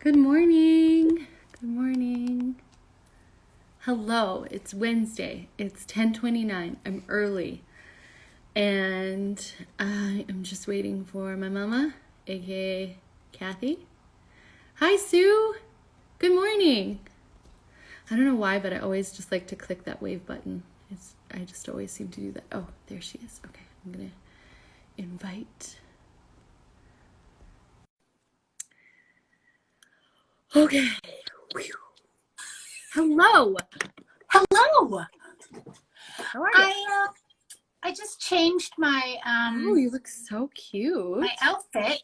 Good morning. Good morning. Hello. It's Wednesday. It's 10:29. I'm early. And I am just waiting for my mama, aka Kathy. Hi, Sue. Good morning. I don't know why, but I always just like to click that wave button. I just always seem to do that. Oh, there she is. Okay, I'm going to invite. Okay. Whew. Hello. Hello. How are you? I just changed my Oh, you look so cute. my outfit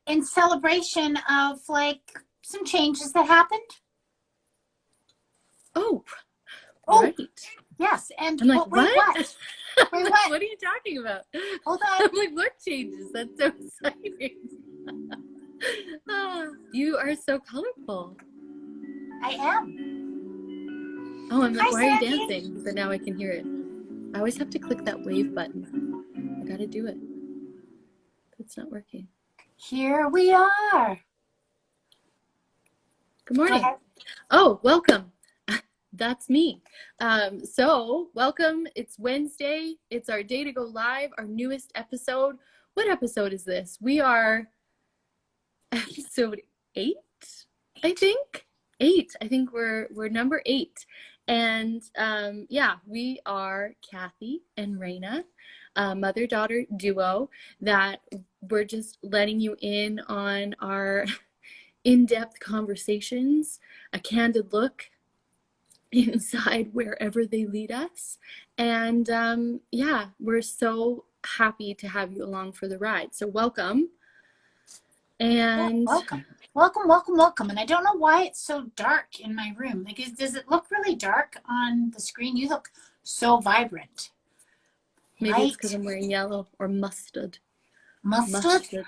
in celebration of like some changes that happened. Oh, Oh, right. yes. And I'm like, wait, what? what? I'm Wait, like, what? what are you talking about? Hold on. I'm like, what changes? That's so exciting. You are so colorful. I am. Oh, I'm like, Hi, why are you Sandy. dancing? But now I can hear it. I always have to click that wave button. I gotta do it. It's not working. Here we are. Good morning. Oh, welcome. That's me. So welcome. It's Wednesday. It's our day to go live, our newest episode. What episode is this? We are episode 8, I think. 8. I think we're number 8. And yeah, we are Kathy and Raina, mother-daughter duo that we're just letting you in on our in-depth conversations, a candid look inside wherever they lead us. And yeah, we're so happy to have you along for the ride. So welcome. And welcome. Welcome. And I don't know why it's so dark in my room. Like, does it look really dark on the screen? You look so vibrant. maybe it's because I'm wearing yellow or mustard. Mustard. You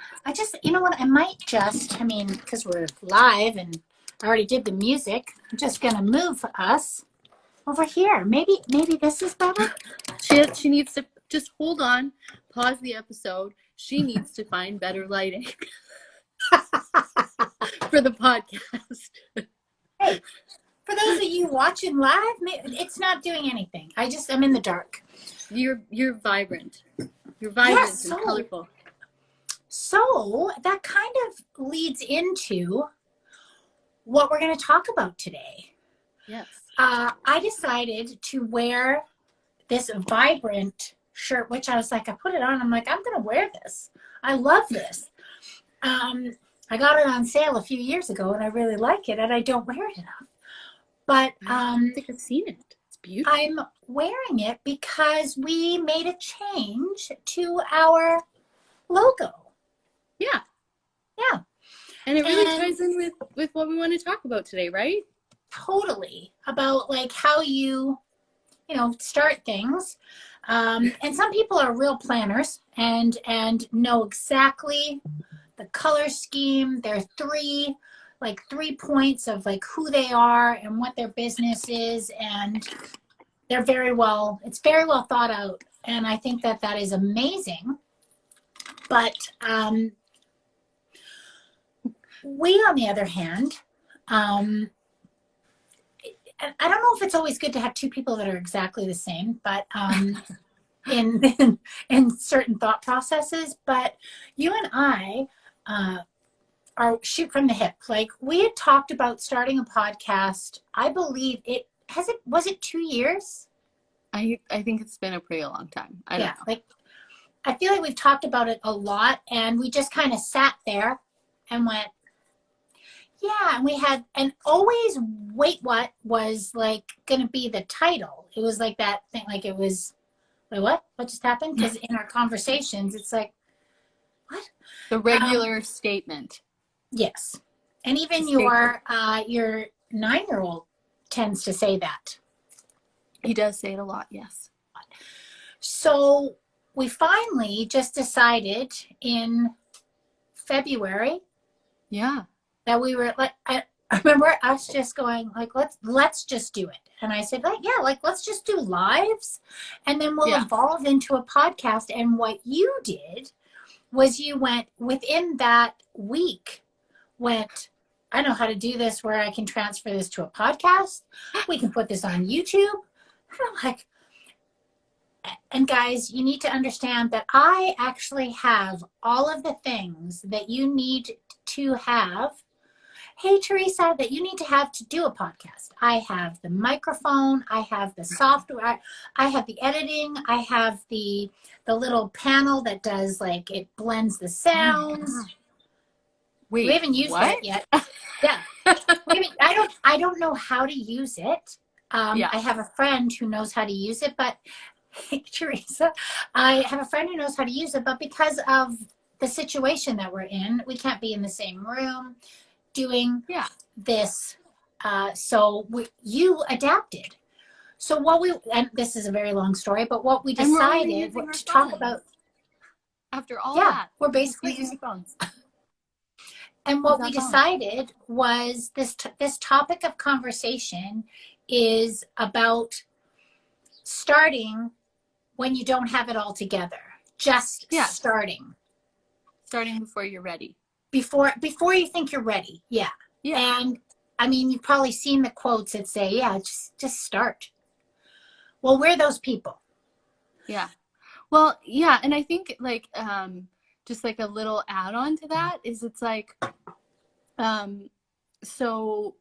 know what? Because we're live and I already did the music. I'm just gonna move us over here. Maybe this is better. She needs to just hold on, pause the episode. She needs to find better lighting for the podcast. Hey, for those of you watching live, it's not doing anything. I'm in the dark. You're vibrant. You're vibrant Yes, and colorful. So that kind of leads into what we're going to talk about today. Yes. I decided to wear this vibrant shirt, which I was like, I put it on. I'm like, I'm going to wear this. I love this. I got it on sale a few years ago and I really like it and I don't wear it enough. But I don't think I've seen it. It's beautiful. I'm wearing it because we made a change to our logo. Yeah. Yeah. And it really ties in with what we want to talk about today, right? Totally. About like how you start things. And some people are real planners and know exactly the color scheme. There are three points of like who they are and what their business is, and it's very well thought out. And I think that is amazing. But we, on the other hand, and I don't know if it's always good to have two people that are exactly the same, but in certain thought processes. But you and I are shoot from the hip. Like, we had talked about starting a podcast. I believe was it 2 years? I think it's been a pretty long time. I don't know. Like, I feel like we've talked about it a lot, and we just kind of sat there and went, yeah. And we had, and always, wait, what was like going to be the title? It was like that thing, like it was, wait, what just happened? Because in our conversations, it's like, what? The regular statement. Yes. And even your 9-year-old tends to say that. He does say it a lot, yes. So we finally just decided in February. Yeah. That we were like, I remember us just going like, let's just do it. And I said, like, yeah, like, let's just do lives and then we'll evolve into a podcast. And what you did was you went within that week, I know how to do this where I can transfer this to a podcast. We can put this on YouTube. And I'm like, and guys, you need to understand that I actually have all of the things that you need to have. Hey, Teresa, that you need to have to do a podcast. I have the microphone. I have the software. I have the editing. I have the little panel that does like, it blends the sounds. We Wait, haven't used what? that yet. Yeah. I don't know how to use it. Yeah. I have a friend who knows how to use it, but hey, Teresa, I have a friend who knows how to use it, but because of the situation that we're in, we can't be in the same room doing Yeah. this. So you adapted. So what we, and this is a very long story, but what we And we're only decided using our to talk about, phones after all yeah, that. we're We're just basically using our phones. and Is what we that fun? decided was this topic of conversation is about starting when you don't have it all together. Just Yeah. starting. Starting before you're ready. Before you think you're ready. Yeah. Yeah. And I mean, you've probably seen the quotes that say, yeah, just start. Well, we're those people. Yeah. Well, yeah, and I think like just like a little add-on to that is it's like so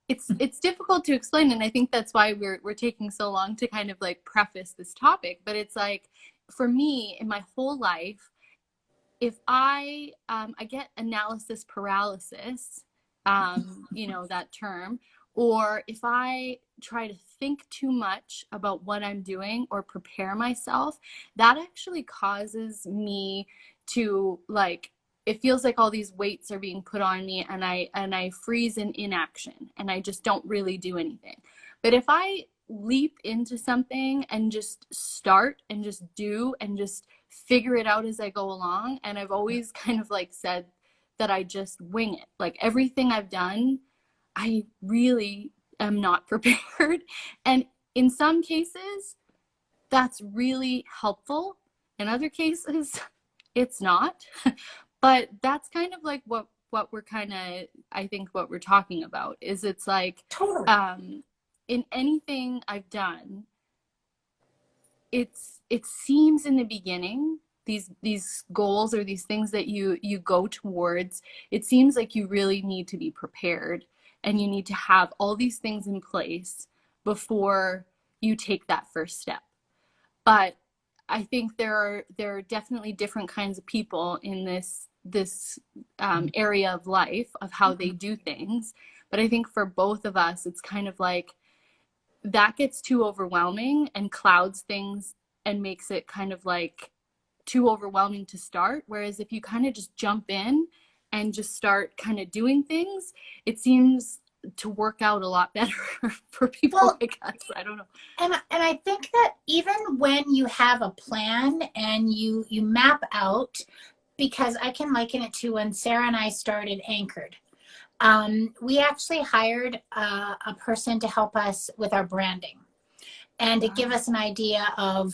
it's difficult to explain, and I think that's why we're taking so long to kind of like preface this topic, but it's like for me in my whole life, if I get analysis paralysis, you know, that term, or if I try to think too much about what I'm doing or prepare myself, that actually causes me to like it feels like all these weights are being put on me, and I freeze in inaction and I just don't really do anything. But if I leap into something and just start and just do and just figure it out as I go along. And I've always kind of like said that I just wing it. Like everything I've done, I really am not prepared. And in some cases, that's really helpful. In other cases, it's not. But that's kind of like what we're kind of I think what we're talking about is it's like Totally. in anything I've done, it seems in the beginning these goals or these things that you go towards, it seems like you really need to be prepared and you need to have all these things in place before you take that first step. But I think there are definitely different kinds of people in this area of life of how they do things. But I think for both of us, it's kind of like that gets too overwhelming and clouds things and makes it kind of like too overwhelming to start. Whereas if you kind of just jump in and just start kind of doing things, it seems to work out a lot better for people, Well, I guess. I don't know. and I think that even when you have a plan and you map out, because I can liken it to when Sarah and I started Anchored. We actually hired a person to help us with our branding and to give us an idea of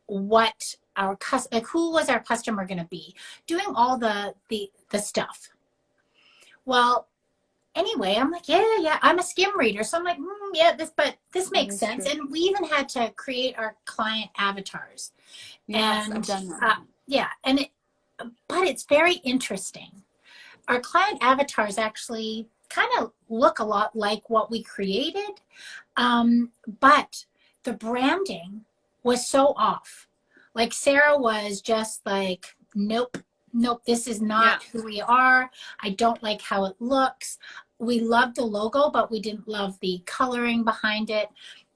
what our like who was our customer going to be, doing all the stuff. Well, anyway, I'm like, yeah, I'm a skim reader, so I'm like, yeah, this makes sense. True. And we even had to create our client avatars. Yes, And I've done that. yeah, but it's very interesting. Our client avatars actually kind of look a lot like what we created, but the branding was so off. Like Sarah was just like, nope, this is not who we are. I don't like how it looks. We loved the logo, but we didn't love the coloring behind it.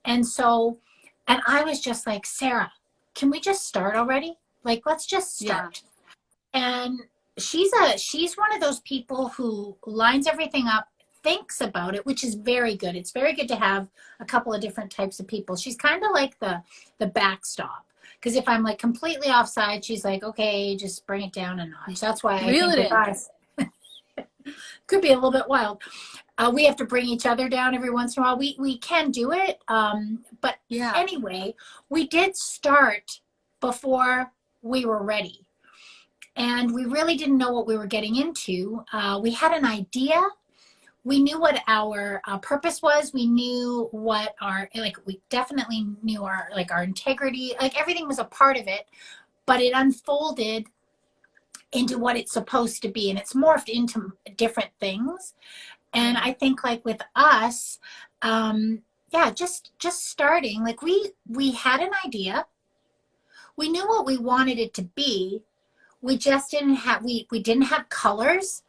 And so, and I was just like, Sarah, can we just start already? Like, let's just start. And she's one of those people who lines everything up, thinks about it, which is very good. It's very good to have a couple of different types of people. She's kind of like the backstop, because if I'm like completely offside, she's like, okay, just bring it down a notch. That's why I think with us could be a little bit wild. We have to bring each other down every once in a while. We can do it, but anyway, we did start before we were ready. and we really didn't know what we were getting into. We had an idea. We knew what our purpose was. We knew what our, like, we definitely knew our, like, our integrity, like everything was a part of it, but it unfolded into what it's supposed to be, and it's morphed into different things. And I think, like, with us, yeah, just starting, like, we had an idea. We knew what we wanted it to be. We just didn't have, we didn't have colors.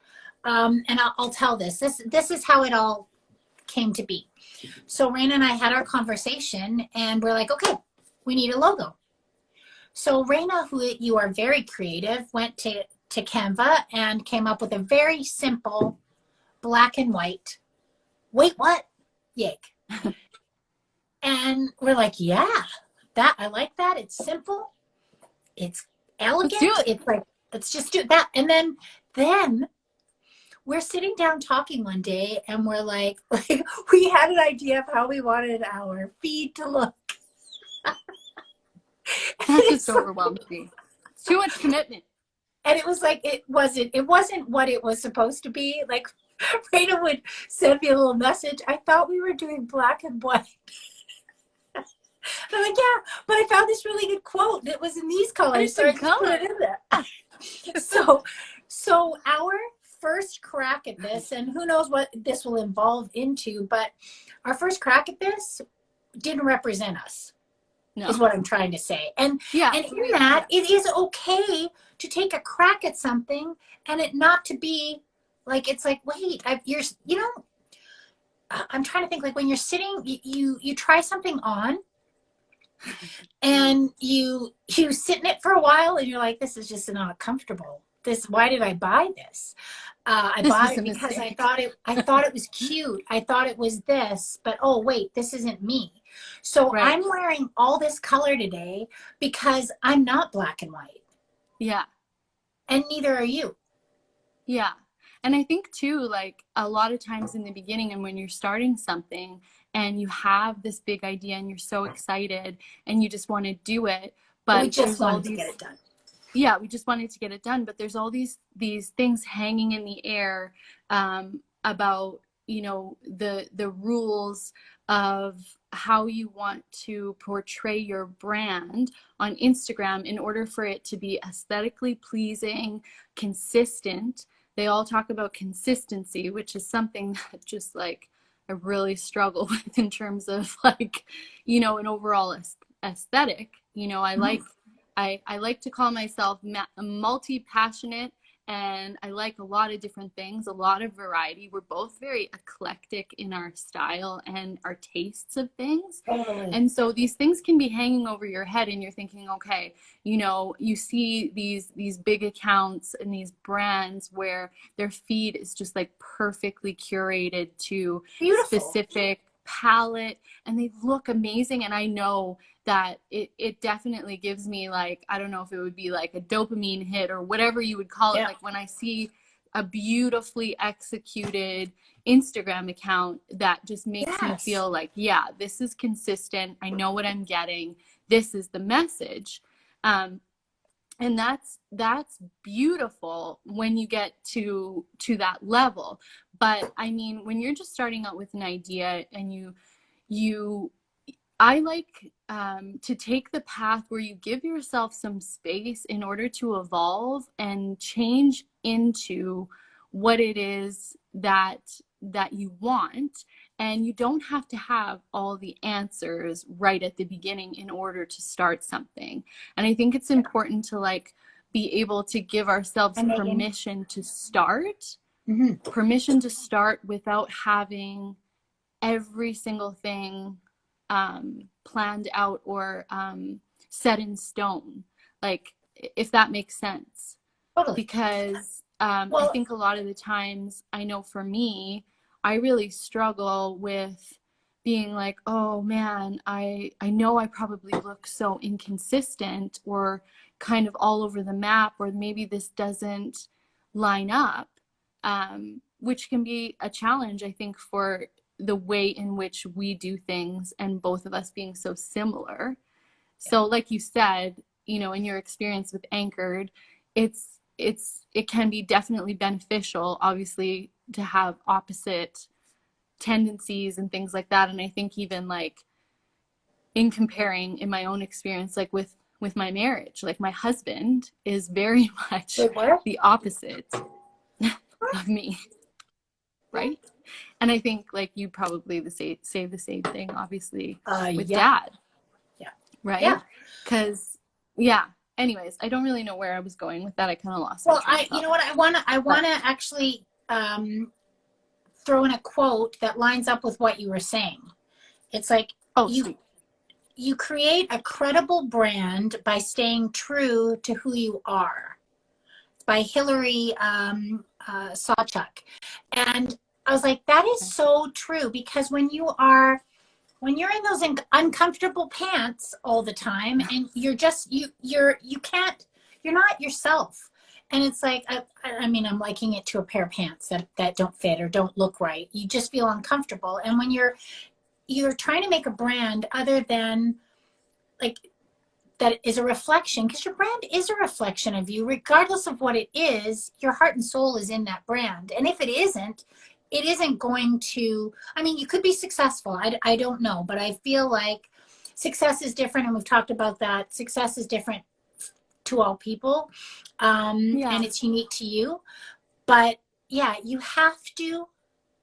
And I'll tell this is how it all came to be. So Raina and I had our conversation, and we're like, okay, we need a logo. So Raina, who, you are very creative, went to Canva and came up with a very simple black and white. Wait, what? Yay. And we're like, yeah, that, I like that. It's simple. It's Let's do elegant. it. It's like, let's just do that. And then we're sitting down talking one day, and we're like we had an idea of how we wanted our feed to look. That just overwhelmed me. It's too much commitment. And it was like, it wasn't what it was supposed to be. Like, Rita would send me a little message. I thought we were doing black and white. I'm like, yeah, but I found this really good quote that was in these colors, so I just put it in there. So our first crack at this, and who knows what this will evolve into, but our first crack at this didn't represent us. No. Is what I'm trying to say. And yeah, and in that, it is okay to take a crack at something and it not to be like, it's like, wait, I'm trying to think, like, when you're sitting, you try something on, and you sit in it for a while, and you're like, this is just not comfortable. Why did I buy this? I bought it because I thought it was cute. I thought it was this, but oh wait, this isn't me. So right. I'm wearing all this color today because I'm not black and white. Yeah. And neither are you. Yeah. And I think too, like, a lot of times in the beginning, and when you're starting something and you have this big idea and you're so excited and you just want to do it, but we just wanted to get it done. Yeah, we just wanted to get it done, but there's all these things hanging in the air about, you know, the rules of how you want to portray your brand on Instagram in order for it to be aesthetically pleasing, consistent. They all talk about consistency, which is something that just, like, I really struggle with in terms of, like, you know, an overall aesthetic. You know, I like to call myself multi-passionate, and I like a lot of different things, a lot of variety. We're both very eclectic in our style and our tastes of things. Totally. And so these things can be hanging over your head, and you're thinking, okay, you know, you see these big accounts and these brands where their feed is just, like, perfectly curated to specific palette, and they look amazing. And I know that it definitely gives me, like, I don't know if it would be like a dopamine hit or whatever you would call it. Like, when I see a beautifully executed Instagram account that just makes me feel like, yeah, this is consistent. I know what I'm getting. This is the message. And that's beautiful when you get to that level. But I mean, when you're just starting out with an idea, and I like to take the path where you give yourself some space in order to evolve and change into what it is that you want. And you don't have to have all the answers right at the beginning in order to start something. And I think it's important to, like, be able to give ourselves permission to start, permission to start without having every single thing planned out or set in stone, like, if that makes sense. Totally. Because I think a lot of the times, I know for me, I really struggle with being like, oh man, I know I probably look so inconsistent or kind of all over the map, or maybe this doesn't line up, which can be a challenge, I think, for the way in which we do things, and both of us being so similar. So like you said, you know, in your experience with Anchored, it's it can be definitely beneficial, obviously, to have opposite tendencies and things like that. And I think even like in comparing in my own experience, like with my marriage, like my husband is very much Wait, what? the opposite of me, right? And I think like you probably say the same thing, obviously, with Yeah. dad, Yeah. right? Yeah. Because yeah. Anyways, I don't really know where I was going with that. I kind of lost my Well, train of you thought. know what, I But wanna actually throw in a quote that lines up with what you were saying. It's like oh, you sweet. you create a credible brand by staying true to who you are. It's by Hillary Sawchuk. And I was like, that is so true, because when you're in those uncomfortable pants all the time, and you're just you can't, you're not yourself. And it's like, I mean, I'm liking it to a pair of pants that don't fit or don't look right. You just feel uncomfortable. And when you're trying to make a brand other than like that is a reflection, because your brand is a reflection of you, regardless of what it is. Your heart and soul is in that brand. And if it isn't going to, I mean, you could be successful. I don't know, but I feel like success is different. And we've talked about that. Success is different to all people. Yeah. And it's unique to you. But yeah, you have to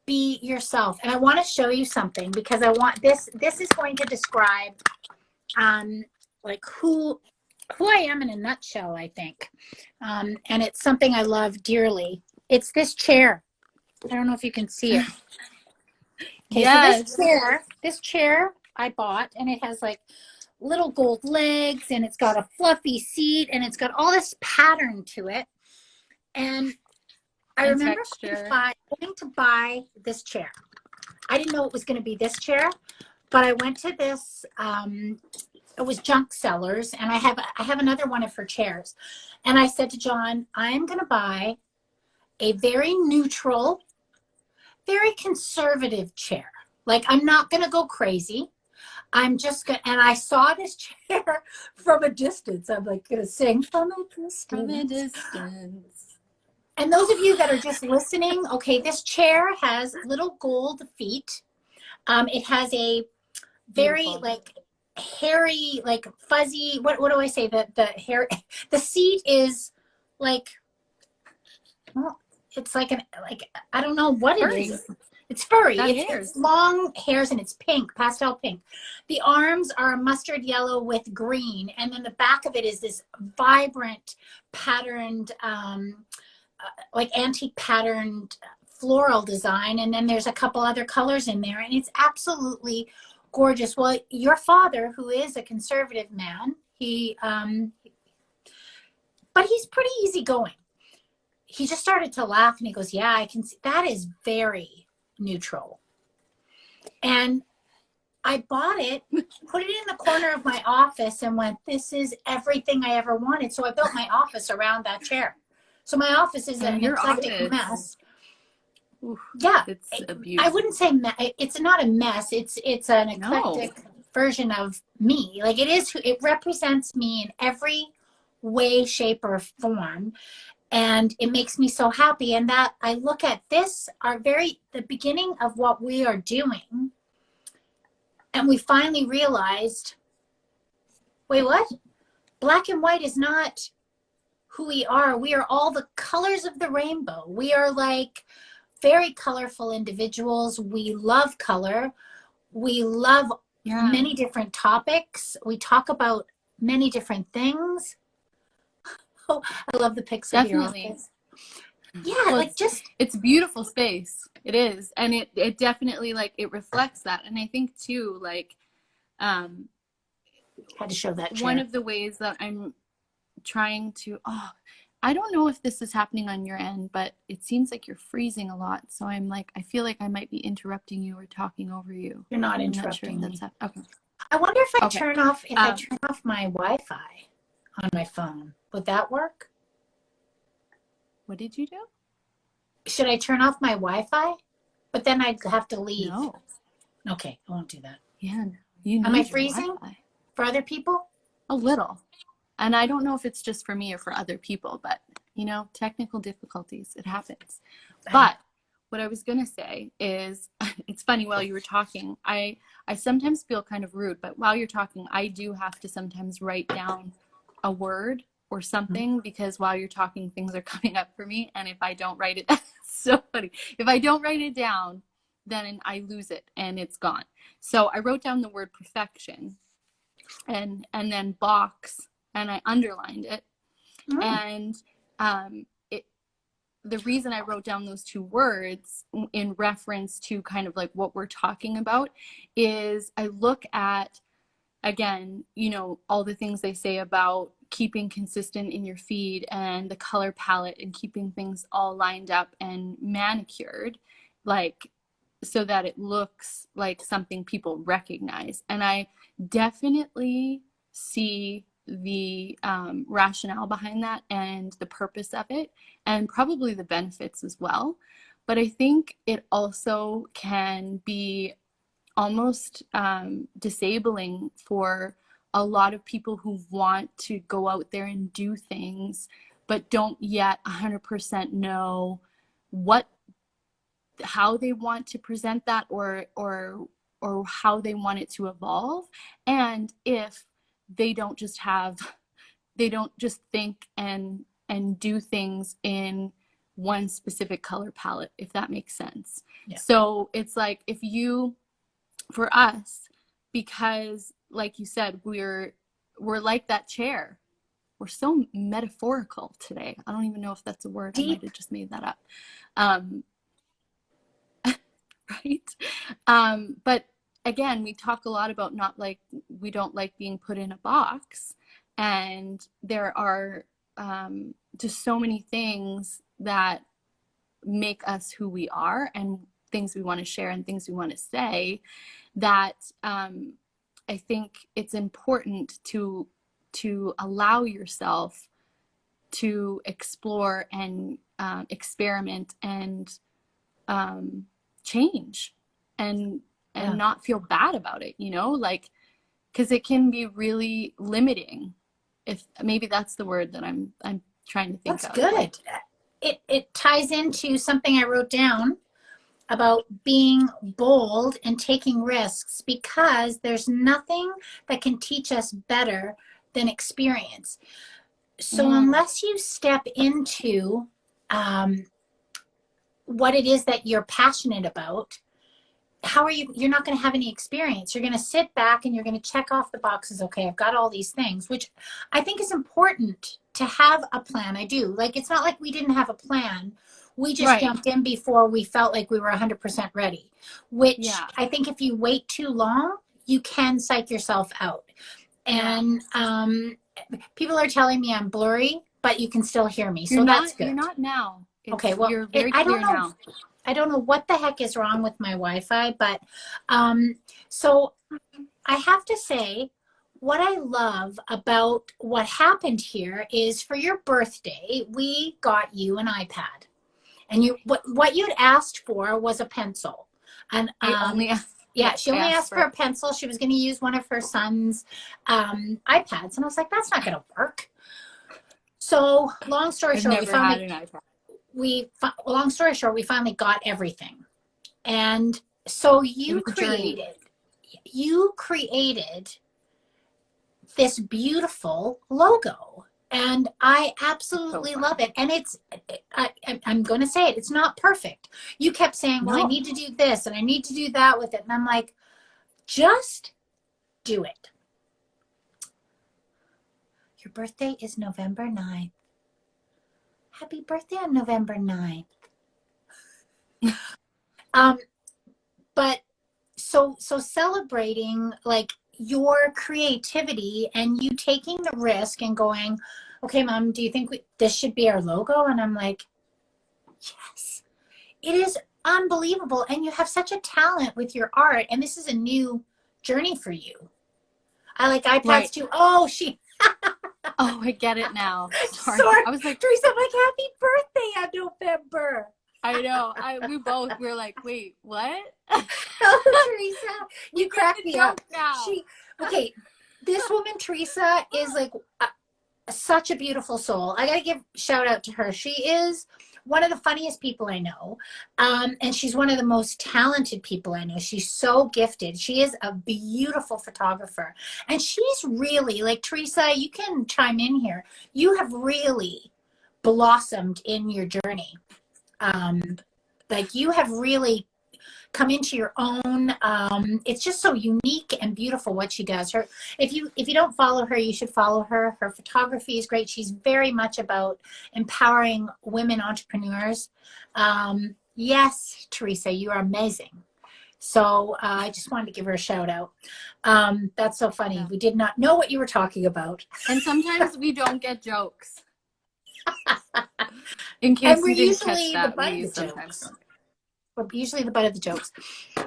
be yourself. And I want to show you something, because I want this is going to describe like who I am in a nutshell, I think. And it's something I love dearly. It's this chair. I don't know if you can see it. Okay, so Yes. this chair I bought, and it has like little gold legs, and it's got a fluffy seat, and it's got all this pattern to it. And I And remember texture. going to buy this chair. I didn't know it was going to be this chair, but I went to this it was Junk Sellers, and I have another one of her chairs. And I said to John, I'm going to buy a very neutral, very conservative chair. Like, I'm not going to go crazy. I'm just going to, and I saw this chair from a distance. I'm like going to sing from a distance. From a distance. And those of you that are just listening, okay, this chair has little gold feet. It has a very Beautiful. like hairy, like fuzzy, what do I say, the hair, the seat is like, well, it's like I don't know what it Furry. is. It's furry. Got It's hairs. long hairs, and it's pink, pastel pink. The arms are mustard yellow with green, and then the back of it is this vibrant patterned like antique patterned floral design, and then there's a couple other colors in there, and it's absolutely gorgeous. Well, your father, who is a conservative man, but he's pretty easygoing. He just started to laugh, and he goes, yeah, I can see that is very neutral. And I bought it, put it in the corner of my office, and went, this is everything I ever wanted. So I built my office around that chair. So my office is an Your eclectic office. mess. Oof, Yeah, it's a I beautiful. wouldn't say it's not a mess. It's an No. eclectic version of me. Like, it represents me in every way, shape, or form, and it makes me so happy. And that I look at this, the beginning of what we are doing, and we finally realized, wait, what? Black and white is not who we are. We are all the colors of the rainbow. We are like very colorful individuals. We love color. We love many different topics. We talk about many different things. Oh, I love the pics of your Definitely. office. Yeah, Well, like just it's beautiful space. It is. And it definitely like it reflects that. And I think too, like um had to show that one chair. of the ways that I'm trying to I don't know if this is happening on your end, but it seems like you're freezing a lot. So I'm like, I feel like I might be interrupting you or talking over you. You're not I'm not sure if interrupting that's me. okay. I wonder if I Okay. turn off my Wi-Fi on my phone. Would that work? What did you do? Should I turn off my Wi-Fi? But then I'd have to leave. No. Okay, I won't do that. Yeah, you Am I need your freezing Wi-Fi. for other people? A little. And I don't know if it's just for me or for other people, but you know, technical difficulties, it happens. But what I was going to say is, it's funny, while you were talking, I sometimes feel kind of rude, but while you're talking, I do have to sometimes write down a word or something, because while you're talking, things are coming up for me. And if I don't write it, that's so funny. If I don't write it down, then I lose it and it's gone. So I wrote down the word perfection, and then box, and I underlined it. And it, the reason I wrote down those two words in reference to kind of like what we're talking about is I look at, again, you know, all the things they say about keeping consistent in your feed and the color palette and keeping things all lined up and manicured, like, so that it looks like something people recognize. And I definitely see the rationale behind that and the purpose of it, and probably the benefits as well. But I think it also can be almost disabling for a lot of people who want to go out there and do things, but don't yet 100% know how they want to present that, or how they want it to evolve. And if they don't just think and do things in one specific color palette, if that makes sense. Yeah. So it's like, for us, because like you said, we're like that chair. We're so metaphorical today. I don't even know if that's a word. I might have just made that up. Right? But again, we talk a lot about we don't like being put in a box. And there are just so many things that make us who we are, and things we want to share and things we want to say, that I think it's important to allow yourself to explore and experiment and change, and not feel bad about it, you know, like, because it can be really limiting, if maybe that's the word that I'm trying to think of. That's of. good. Like, it ties into something I wrote down about being bold and taking risks, because there's nothing that can teach us better than experience. So unless you step into what it is that you're passionate about, you're not going to have any experience. You're going to sit back and you're going to check off the boxes. Okay, I've got all these things, which I think is important to have a plan. I do. Like, it's not like we didn't have a plan. We just jumped in before we felt like we were 100% ready, which I think if you wait too long, you can psych yourself out. And people are telling me I'm blurry, but you can still hear me. So that's good. You're not now. Okay, well, you're very clear now. I don't know what the heck is wrong with my Wi-Fi, but so I have to say, what I love about what happened here is, for your birthday, we got you an iPad. And what you'd asked for was a pencil. And she only asked for a pencil. She was going to use one of her son's iPads. And I was like, that's not going to work. So long story short, we finally got everything. And so you created this beautiful logo. And I absolutely love it. And I'm going to say it, it's not perfect. You kept saying, well, I need to do this and I need to do that with it. And I'm like, just do it. Your birthday is November 9th. Happy birthday on November 9th. But so celebrating like your creativity and you taking the risk and going, okay, Mom, do you think this should be our logo? And I'm like, yes, it is unbelievable. And you have such a talent with your art. And this is a new journey for you. I like iPads too. Oh, oh, I get it now. Sorry. I was like, Teresa, I'm like, happy birthday on November. I know. We were like, wait, what? Oh, Teresa, you cracked me up. Now. Okay, this woman, Teresa, is like, such a beautiful soul. I got to give shout out to her. She is one of the funniest people I know. And she's one of the most talented people I know. She's so gifted. She is a beautiful photographer. And she's really, like Teresa, you can chime in here. You have really blossomed in your journey. Like you have really come into your own. It's just so unique and beautiful what she does. Her, if you don't follow her, you should follow her. Her photography is great. She's very much about empowering women entrepreneurs. Yes, Teresa, you are amazing. So I just wanted to give her a shout out. That's so funny. Yeah. We did not know what you were talking about. And sometimes we don't get jokes. In And case we're you didn't catch usually the that, butt of we the sometimes jokes. don't. We're usually the butt of the jokes.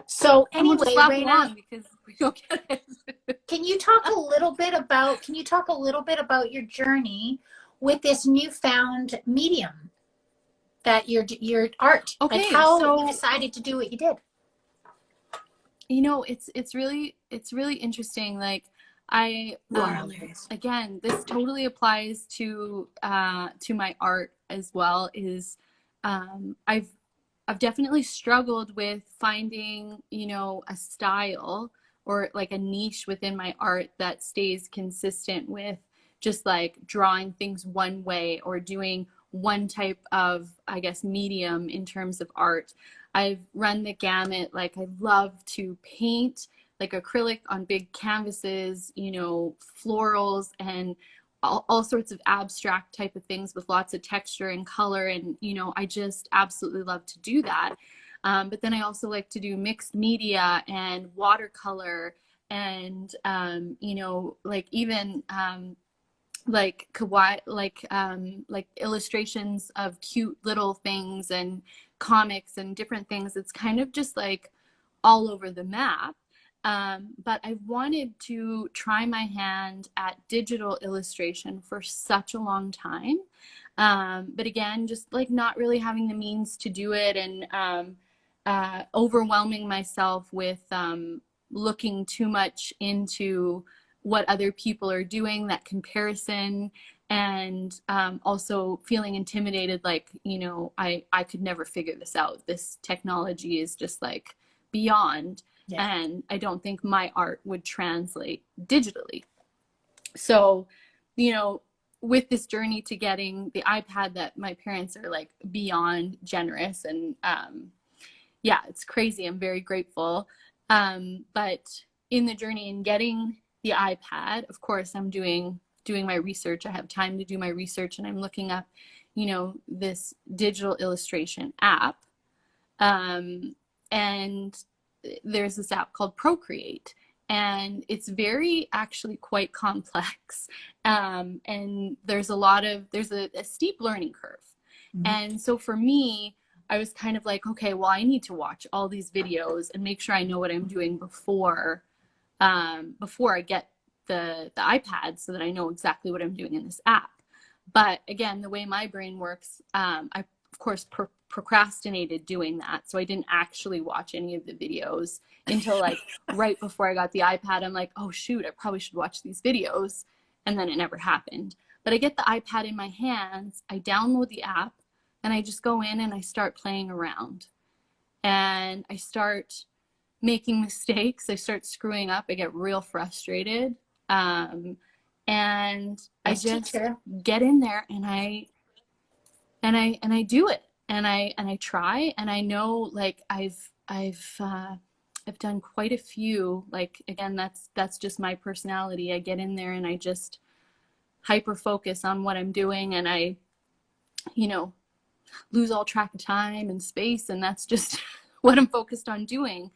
So And we'll just anyway, laugh Raina, along because we don't get it. can you talk a little bit about your journey with this newfound medium that your art, like Okay, how you so decided to do what you did? it's really interesting. Like I You are hilarious. again, this totally applies to my art as well. Is I've definitely struggled with finding, a style or like a niche within my art that stays consistent with just like drawing things one way or doing one type of, I guess, medium in terms of art. I've run the gamut. Like I love to paint like acrylic on big canvases, florals and all sorts of abstract type of things with lots of texture and color. And, I just absolutely love to do that. But then I also like to do mixed media and watercolor and, like even like kawaii, like illustrations of cute little things and comics and different things. It's kind of just like all over the map. But I wanted to try my hand at digital illustration for such a long time. But again, just like not really having the means to do it and overwhelming myself with looking too much into what other people are doing, that comparison, and also feeling intimidated, like, I could never figure this out. This technology is just like beyond, Yeah. and I don't think my art would translate digitally. So, with this journey to getting the iPad that my parents are like beyond generous and yeah, it's crazy. I'm very grateful. But in the journey in getting the iPad, of course, I'm doing my research. I have time to do my research, and I'm looking up, this digital illustration app. And there's this app called Procreate, and it's very actually quite complex. And there's a steep learning curve. Mm-hmm. And so for me, I was kind of like, okay, well, I need to watch all these videos and make sure I know what I'm doing before I get the iPad, so that I know exactly what I'm doing in this app. But again, the way my brain works, I of course procrastinated doing that, so I didn't actually watch any of the videos until like right before I got the iPad. I'm like, oh shoot, I probably should watch these videos, and then it never happened. But I get the iPad in my hands, I download the app, and I just go in and I start playing around. And I start making mistakes. I start screwing up. I get real frustrated. And I just teacher. get in there and I do it. And I try, and I know like I've done quite a few. Like again, that's just my personality. I get in there and I just hyper focus on what I'm doing, and I, lose all track of time and space, and that's just what I'm focused on doing.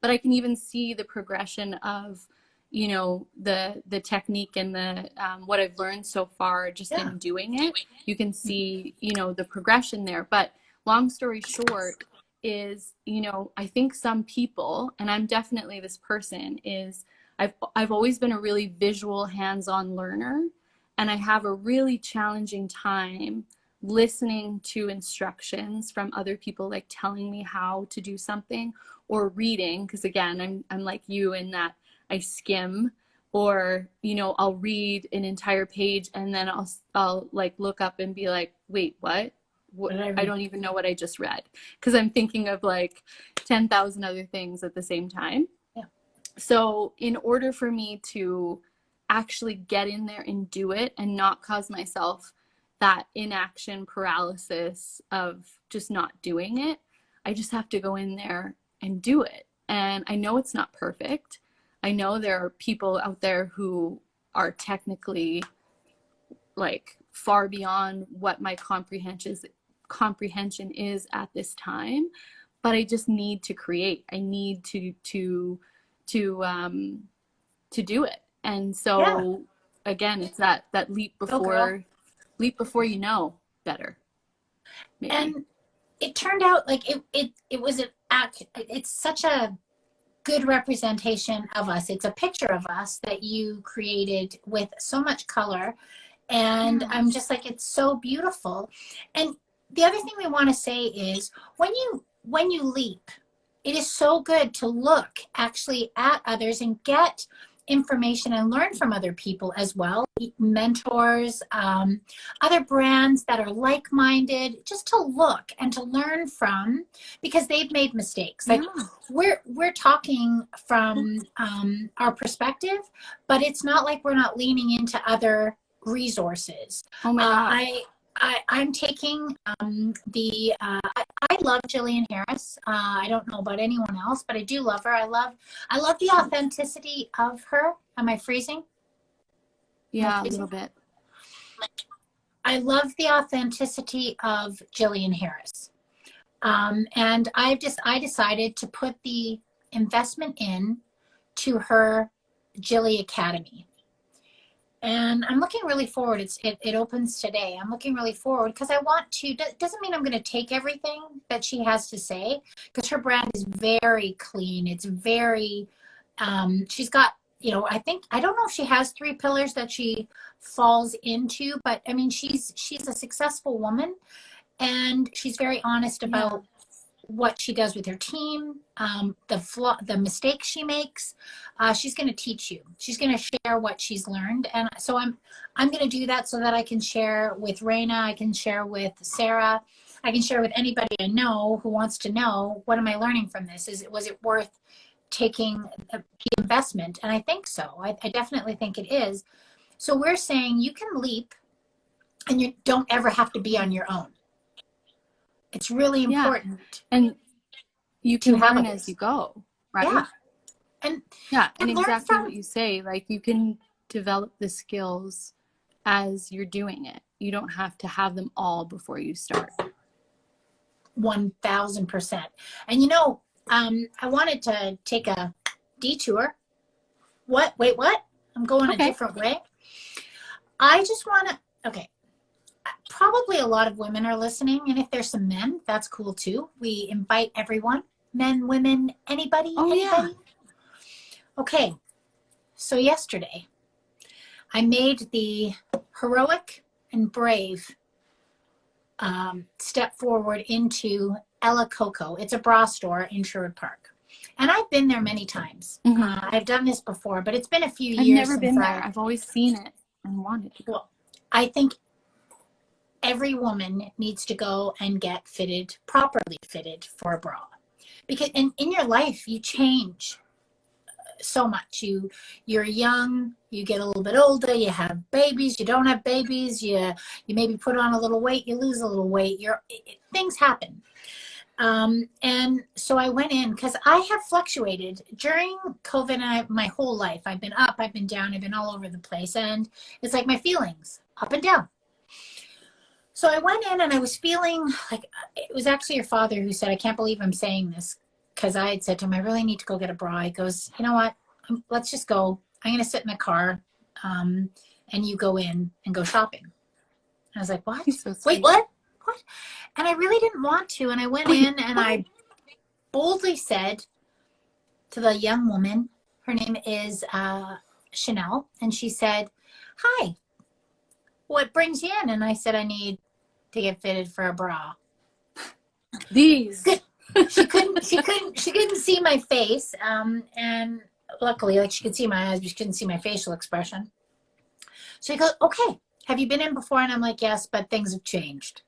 But I can even see the progression of, the technique and the what I've learned so far just in doing it. You can see, the progression there. But long story short is, I think some people, and I'm definitely this person, is I've always been a really visual, hands-on learner, and I have a really challenging time listening to instructions from other people, like telling me how to do something, or reading, because again, I'm like you in that I skim or I'll read an entire page and then I'll like look up and be like, wait, what? What did I I read? don't even know what I just read, because I'm thinking of like 10,000 other things at the same time. Yeah. So in order for me to actually get in there and do it and not cause myself that inaction paralysis of just not doing it, I just have to go in there and do it. And I know it's not perfect. I know there are people out there who are technically like far beyond what my comprehension is at this time, but I just need to create. I need to do it. And Yeah. so again, it's that Go girl. leap before you know better, maybe. And it turned out like it was an act. It's such a good representation of us. It's a picture of us that you created with so much color. And Yeah. I'm just like, it's so beautiful. And the other thing we want to say is when you leap, it is so good to look actually at others and get information and learn from other people as well, mentors, other brands that are like-minded, just to look and to learn from, because they've made mistakes. Like Yeah. we're talking from our perspective, but it's not like we're not leaning into other resources. Oh my Uh, God. I, I'm taking I love Jillian Harris. I don't know about anyone else, but I do love her. I love the authenticity of her. Am I freezing? Am I Yeah, a little freezing? bit. I love the authenticity of Jillian Harris. And I decided to put the investment in to her Jilly Academy. And I'm looking really forward. It opens today. I'm looking really forward because I want to. Doesn't mean I'm going to take everything that she has to say, because her brand is very clean. It's very. She's got, I don't know if she has 3 pillars that she falls into, but I mean she's a successful woman, and she's very honest Yeah. about what she does with her team, the mistakes she makes. She's going to teach you. She's going to share what she's learned, and so I'm going to do that so that I can share with Raina, I can share with Sarah, I can share with anybody I know who wants to know, what am I learning from this? Was it worth taking the investment? And I think so. I definitely think it is. So we're saying you can leap, and you don't ever have to be on your own. It's really Yeah. important And you to can have learn as others. you go, Yeah. right? And Yeah, and and learn exactly what from you say. Like you can develop the skills as you're doing it. You don't have to have them all before you start. 1000%. And I wanted to take a detour. What? Wait, what? I'm going a Okay. different way. I just want to, okay. Probably a lot of women are listening, and if there's some men, that's cool too. We invite everyone, men, women, anybody, Oh yeah. anybody. Okay, so yesterday I made the heroic and brave step forward into Ella Coco. It's a bra store in Sherwood Park. And I've been there many times. Mm-hmm. I've done this before, but it's been a few I've years never since been there. I've always seen it and wanted to go. well, I think every woman needs to go and get fitted, properly fitted for a bra. Because in your life, you change so much. You're young, you get a little bit older, you have babies, you don't have babies, you maybe put on a little weight, you lose a little weight. Things happen. And so I went in because I have fluctuated during COVID, and my whole life. I've been up, I've been down, I've been all over the place. And it's like my feelings up and down. So I went in and I was feeling like, it was actually your father who said, I can't believe I'm saying this, because I had said to him, I really need to go get a bra. He goes, you know what? Let's just go. I'm going to sit in the car, and you go in and go shopping. I was like, what? He's so Wait, sweet. what? What? And I really didn't want to. And I went Wait, in and what? I boldly said to the young woman, her name is Chanel, and she said, hi, what brings you in? And I said, I need to get fitted for a bra. These. She couldn't see my face. And luckily, like she could see my eyes, but she couldn't see my facial expression. So he goes, okay, have you been in before? And I'm like, yes, but things have changed.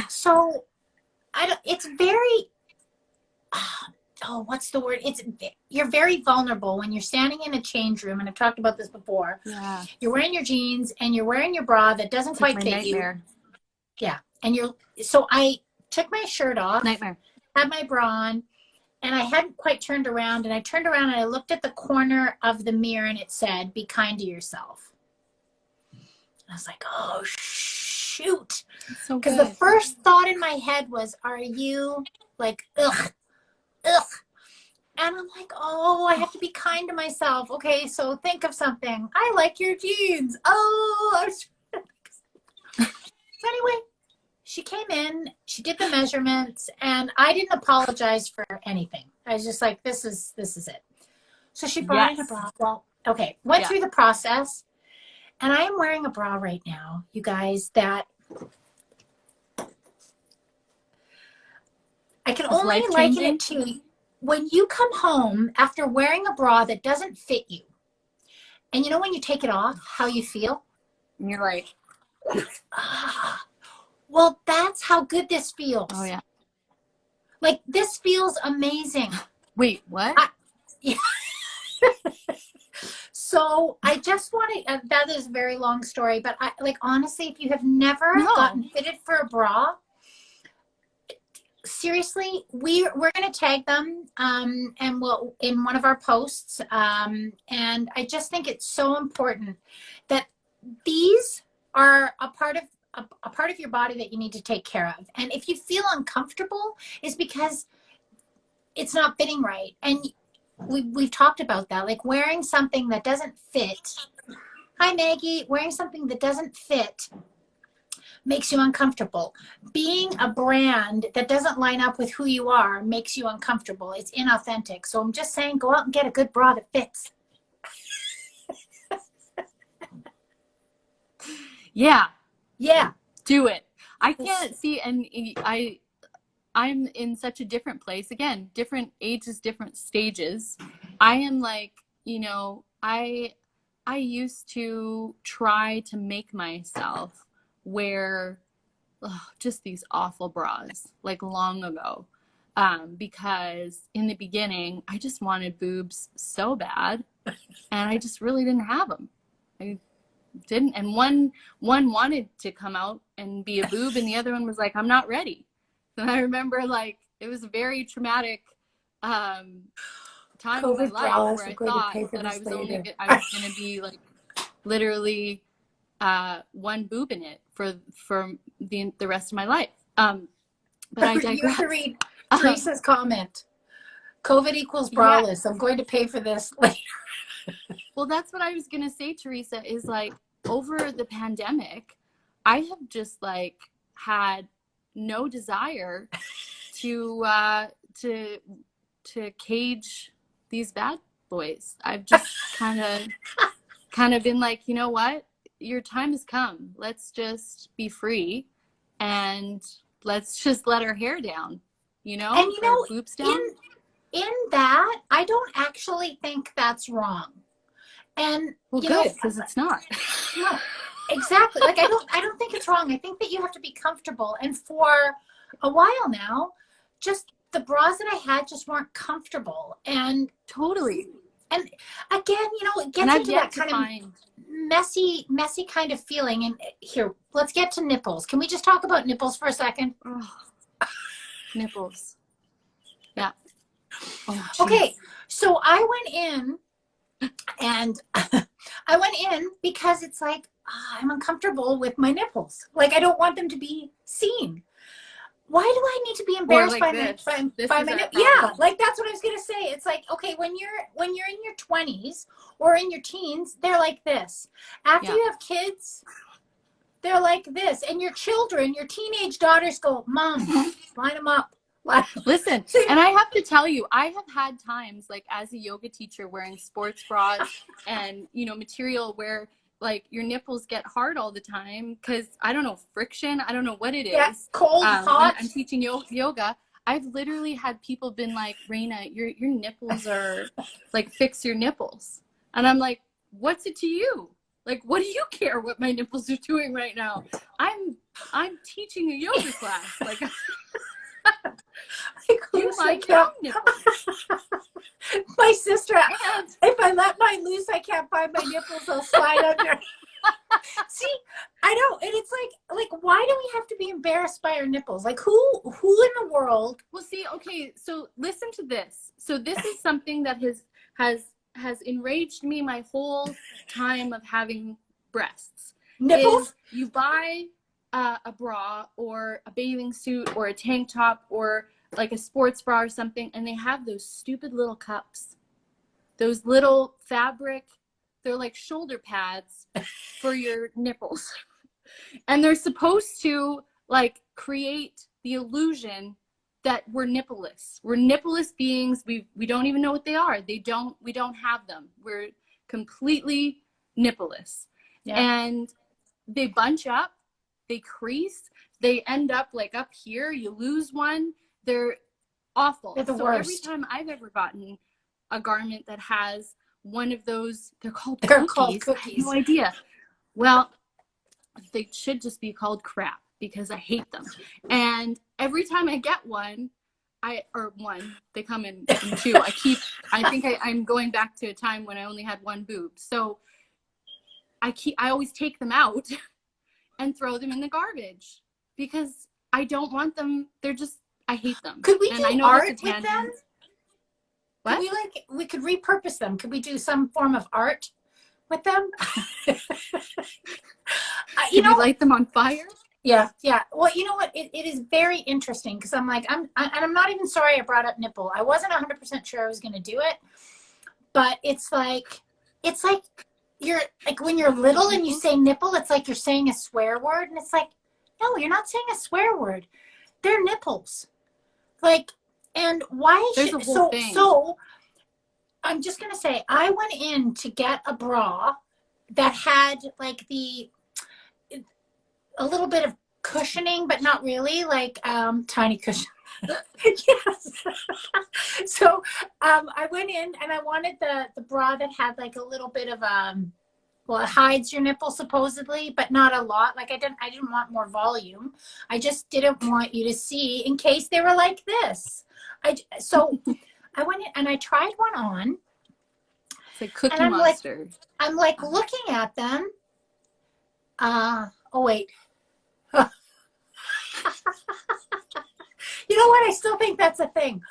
So I don't, it's very, oh, what's the word? You're very vulnerable when you're standing in a change room. And I've talked about this before. Yeah. You're wearing your jeans and you're wearing your bra that doesn't It's like quite my fit nightmare. you. Yeah. And so I took my shirt off, Nightmare. had my bra on, and I hadn't quite turned around. And I turned around and I looked at the corner of the mirror and it said, be kind to yourself. I was like, oh, shoot. So Because good. the first thought in my head was, are you like, ugh, ugh. And I'm like, oh, I have to be kind to myself. Okay, so think of something. I like your jeans. Oh, so anyway, she came in, she did the measurements, and I didn't apologize for anything. I was just like, this is it. So she brought in a bra. Well, okay, went through the process, and I am wearing a bra right now, you guys, that I can only liken it to when you come home after wearing a bra that doesn't fit you. And you know when you take it off, how you feel? And you're like, well, that's how good this feels. oh yeah. Like, this feels amazing. Wait, what? Yeah. So I just want to, that is a very long story, but honestly, if you have never gotten fitted for a bra, seriously, we're going to tag them and we'll in one of our posts. And I just think it's so important that these are a part of your body that you need to take care of. And if you feel uncomfortable, it's because it's not fitting right. And we've talked about that, like wearing something that doesn't fit. Hi, Maggie. Wearing something that doesn't fit makes you uncomfortable. Being a brand that doesn't line up with who you are makes you uncomfortable. It's inauthentic. So I'm just saying, go out and get a good bra that fits. Yeah. Yeah. Do it. I can't see, and I'm in such a different place. Again, different ages, different stages. I am like, I used to try to make myself wear just these awful bras like long ago. Because in the beginning, I just wanted boobs so bad, and I just really didn't have them. I didn't, and one wanted to come out and be a boob, and the other one was like, I'm not ready. And I remember, like, it was a very traumatic time COVID in my life where I thought that I was going to be like literally one boob in it for the rest of my life. But I digress. You have to read Teresa's comment. COVID equals braless. I'm going to pay for this later. Well, that's what I was going to say, Teresa, is like over the pandemic, I have just like had no desire to cage these bad boys. I've just kind of been like, you know what? Your time has come. Let's just be free and let's just let our hair down, and boobs down. In that, I don't actually think that's wrong. And good, because it's not. No, exactly. Like I don't think it's wrong. I think that you have to be comfortable. And for a while now, just the bras that I had just weren't comfortable. And totally. And again, it gets into that kind of messy kind of feeling. And here, let's get to nipples. Can we just talk about nipples for a second? Oh, nipples. Yeah. Oh, okay. So I went in and I went in because it's like, I'm uncomfortable with my nipples. Like, I don't want them to be seen. Why do I need to be embarrassed by my nipples? Yeah, like that's what I was gonna say. It's like, okay, when you're in your 20s or in your teens, they're like this. After you have kids, they're like this. And your children, your teenage daughters go, Mom, line them up. Listen, and I have to tell you, I have had times like as a yoga teacher wearing sports bras and material where like your nipples get hard all the time because I don't know, friction, I don't know what it is. Cold, hot. I'm teaching yoga. I've literally had people been like, Raina, your nipples are like, fix your nipples. And I'm like, what's it to you? Like, what do you care what my nipples are doing right now? I'm teaching a yoga class. Like, do my young nipples. My sister, And if I let mine loose, I can't find my nipples. I'll slide under. See, I know, and it's like, why do we have to be embarrassed by our nipples? Like, who in the world? well, see, okay, so listen to this. So this is something that has enraged me my whole time of having breasts. Nipples? Is you buy a bra or a bathing suit or a tank top or like a sports bra or something, and they have those stupid little cups, those little fabric, they're like shoulder pads for your nipples. And they're supposed to like create the illusion that we're nippleless. We're nippleless beings. We don't even know what they are. We don't have them. We're completely nippleless. Yeah. And they bunch up, they crease, they end up like up here, you lose one. They're awful. They're the so worst. Every time I've ever gotten a garment that has one of those, they're called cookies. I have no idea. Well, they should just be called crap because I hate them. And every time I get one, they come in two. I'm going back to a time when I only had one boob. So I always take them out and throw them in the garbage because I don't want them. I hate them. Could we do art with them? What? We could repurpose them. Could we do some form of art with them? You light them on fire? Yeah. Well, you know what? It is very interesting because I'm not even sorry I brought up nipple. I wasn't 100% sure I was going to do it, but it's like you're like when you're little and you say nipple, it's like you're saying a swear word, and it's like, no, you're not saying a swear word. They're nipples. Like, and why There's a whole thing. So I'm just gonna say I went in to get a bra that had like a little bit of cushioning, but not really, like tiny cushion. Yes. So I went in and I wanted the bra that had like a little bit of it hides your nipple supposedly, but not a lot. Like I didn't want more volume. I just didn't want you to see in case they were like this. So I went in and I tried one on. It's like Cookie Monster. I'm like looking at them. Oh wait. You know what? I still think that's a thing.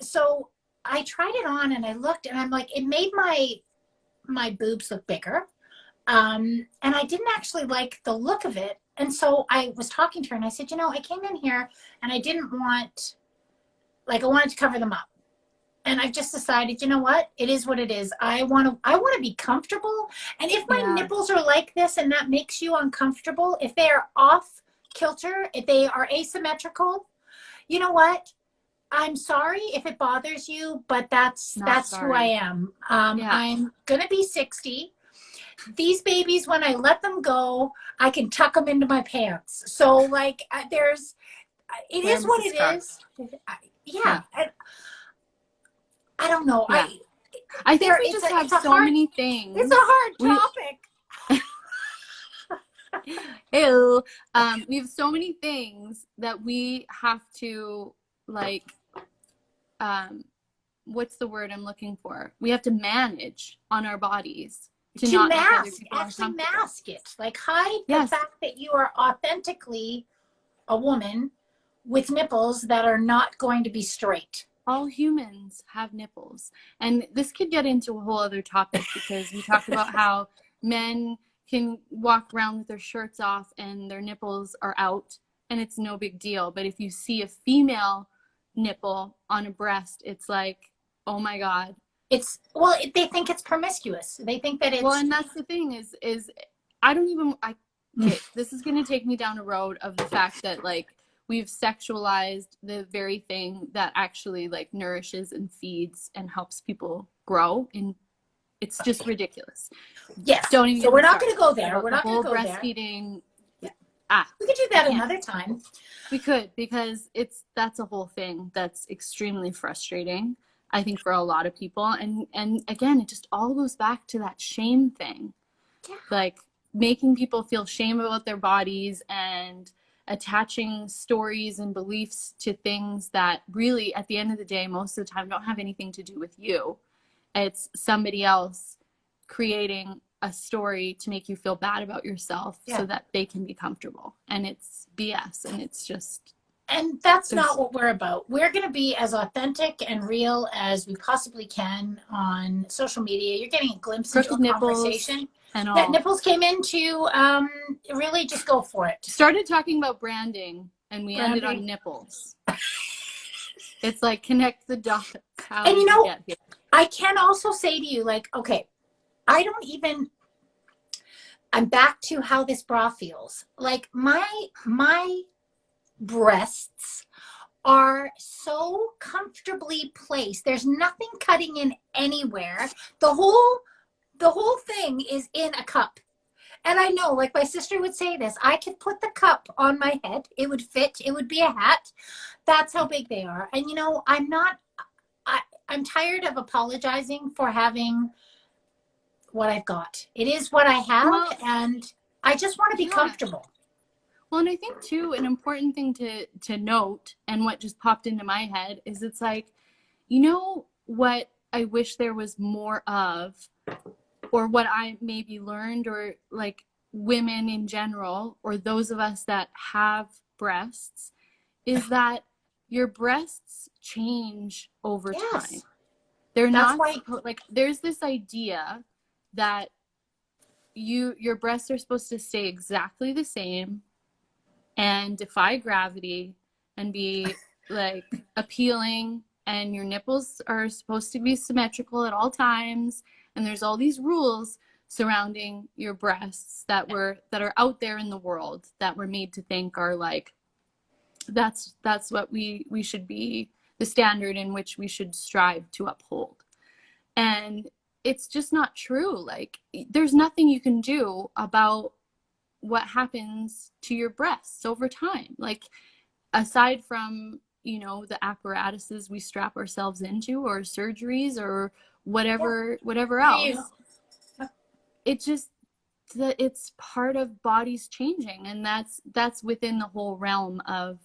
So I tried it on and I looked and I'm like, it made my boobs look bigger. And I didn't actually like the look of it. And so I was talking to her and I said, I came in here and I wanted to cover them up. And I've just decided, you know what? It is what it is. I want to be comfortable. And if my nipples are like this and that makes you uncomfortable, if they are off kilter, if they are asymmetrical, you know what? I'm sorry if it bothers you, but that's who I am. I'm going to be 60. These babies, when I let them go, I can tuck them into my pants. So like it is what it is. Yeah. I don't know. Yeah. I think we just have so many things. It's a hard topic. Ew. We have so many things that we have to what's the word I'm looking for? We have to manage on our bodies to mask it, like hide the fact that you are authentically a woman with nipples that are not going to be straight. All humans have nipples. And this could get into a whole other topic because we talked about how men can walk around with their shirts off and their nipples are out and it's no big deal. But if you see a female nipple on a breast, it's like, oh my God. They think it's promiscuous. They think that it's... Well, and that's the thing is this is going to take me down a road of the fact that we've sexualized the very thing that actually nourishes and feeds and helps people grow, and it's just ridiculous. Yes. So we're not going to go there. We're not going to go breastfeeding. Yeah. We could do I that can't. another time. We could, because that's a whole thing that's extremely frustrating, I think, for a lot of people. And again, it just all goes back to that shame thing. Yeah. Like making people feel shame about their bodies and attaching stories and beliefs to things that really, at the end of the day, most of the time don't have anything to do with you. It's somebody else creating a story to make you feel bad about yourself Yeah. so that they can be comfortable. And it's BS. And it's just, And that's not there's what we're about. We're going to be as authentic and real as we possibly can on social media. You're getting a glimpse into crooked a nipples conversation. and That all. nipples came into really just go for it. Started talking about branding and we ended on Branding. nipples. It's like connect the dots. How And did we get here? I can also say to you, like, okay, I don't even, I'm back to how this bra feels. Like my breasts are so comfortably placed. There's nothing cutting in anywhere. The whole thing is in a cup. And I know, like my sister would say this, I could put the cup on my head. It would fit. It would be a hat. That's how big they are. And I'm tired of apologizing for having what I've got. It is what I have, Well, and I just want to be yeah. comfortable. Well, and I think too, an important thing to note, and what just popped into my head is, it's like, what I wish there was more of, or what I maybe learned, or like women in general, or those of us that have breasts, is that your breasts change over time. Yes. They're That's not why. like, there's this idea that your breasts are supposed to stay exactly the same and defy gravity and be like appealing, and your nipples are supposed to be symmetrical at all times, and there's all these rules surrounding your breasts that are out there in the world, that we're made to think are like, that's what we should be, the standard in which we should strive to uphold. And it's just not true. Like, there's nothing you can do about what happens to your breasts over time. Like, aside from, the apparatuses we strap ourselves into, or surgeries, or whatever Real. else, it just, it's part of bodies changing. And that's within the whole realm of,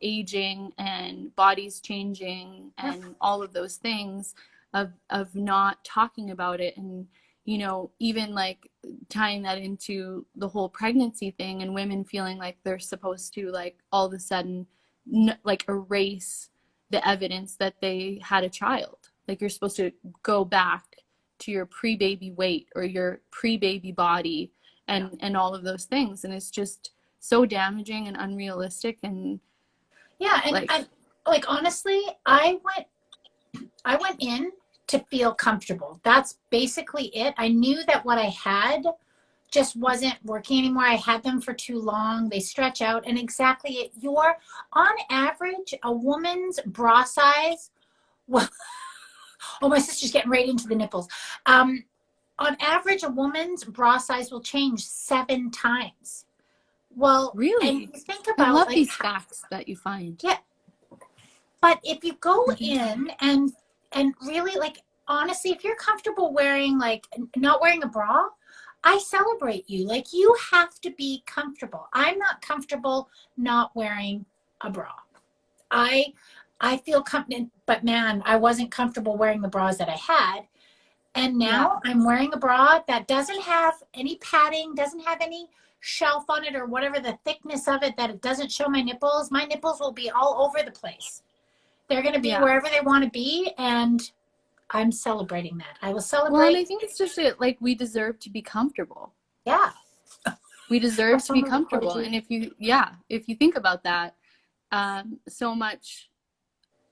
aging and bodies changing and all of those things, of not talking about it. And even like tying that into the whole pregnancy thing, and women feeling like they're supposed to, like, all of a sudden, like, erase the evidence that they had a child. Like, you're supposed to go back to your pre-baby weight or your pre-baby body, and all of those things. And it's just so damaging and unrealistic. And Yeah, and like, like honestly, I went in to feel comfortable. That's basically it. I knew that what I had just wasn't working anymore. I had them for too long. They stretch out, and exactly it. You're on average a woman's bra size. Well, oh, my sister's getting right into the nipples. On average, a woman's bra size will change 7 times. Well, and really, you think I about, love like, these facts that you find. yeah, but if you go in and really, like, honestly, if you're comfortable wearing, like, not wearing a bra, I celebrate you. Like, you have to be comfortable. I'm not comfortable not wearing a bra. I feel comfortable, but man, I wasn't comfortable wearing the bras that I had. And Yeah. now I'm wearing a bra that doesn't have any padding, doesn't have any shelf on it, or whatever the thickness of it, that it doesn't show my nipples. My nipples will be all over the place. They're going to be Yeah. wherever they want to be, and I'm celebrating that. I will Well, and celebrate. I think it's just that, like, we deserve to be comfortable. Yeah. We Oh, deserve to be someone comfortable. recorded And you. if you think about that, so much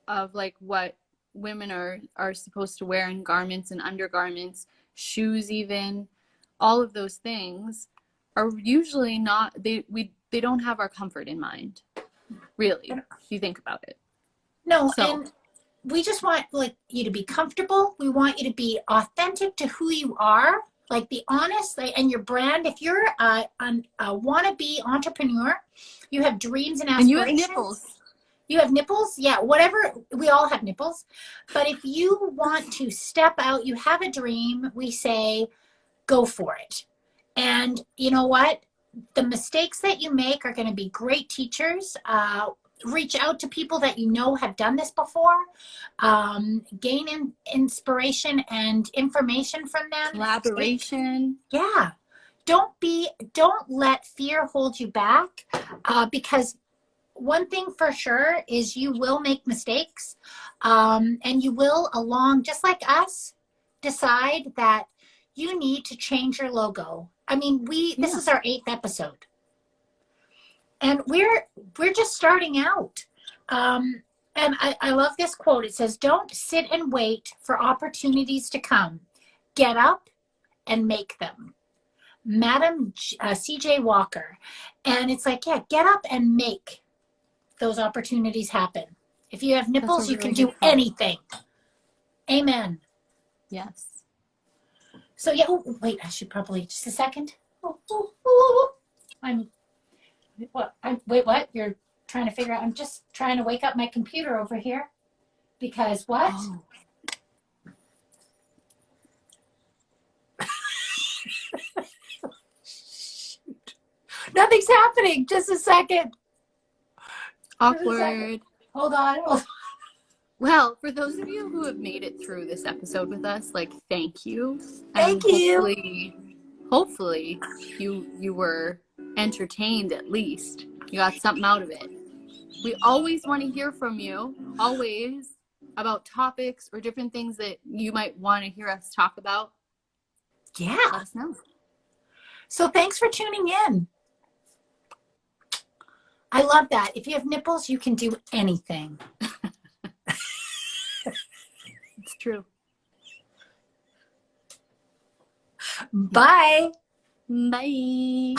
of like what women are supposed to wear in garments and undergarments, shoes, even all of those things are usually not, they don't have our comfort in mind, really, if you think about it. No, So and we just want, like, you to be comfortable. We want you to be authentic to who you are. like be honest, and your brand. If you're a wannabe entrepreneur, you have dreams and And you have aspirations. nipples. You have nipples? Yeah, whatever. We all have nipples. But if you want to step out, you have a dream, we say, go for it. And you know what? The mistakes that you make are going to be great teachers. Reach out to people that you know have done this before. Gain inspiration and information from them. Collaboration. Yeah. Don't let fear hold you back, because one thing for sure is you will make mistakes, and you will, along just like us, decide that you need to change your logo. I mean, this is our 8th episode, and we're just starting out. And I love this quote. It says, "Don't sit and wait for opportunities to come. Get up and make them." Madam C.J. Walker. And it's like, yeah, get up and make those opportunities happen. If you have nipples, you can do anything. Amen. Yes. So yeah, wait, I should probably, just a second. Wait, what? You're trying to figure out, I'm just trying to wake up my computer over here. Because what? Oh. Nothing's happening. Just a second. Awkward. Hold on. Well, for those of you who have made it through this episode with us, like, thank you. Thank you. Hopefully you were entertained at least. You got something out of it. We always want to hear from you, always, about topics or different things that you might want to hear us talk about. Yeah. Let us know. So thanks for tuning in. I love that. If you have nipples, you can do anything. It's true. Bye. Bye.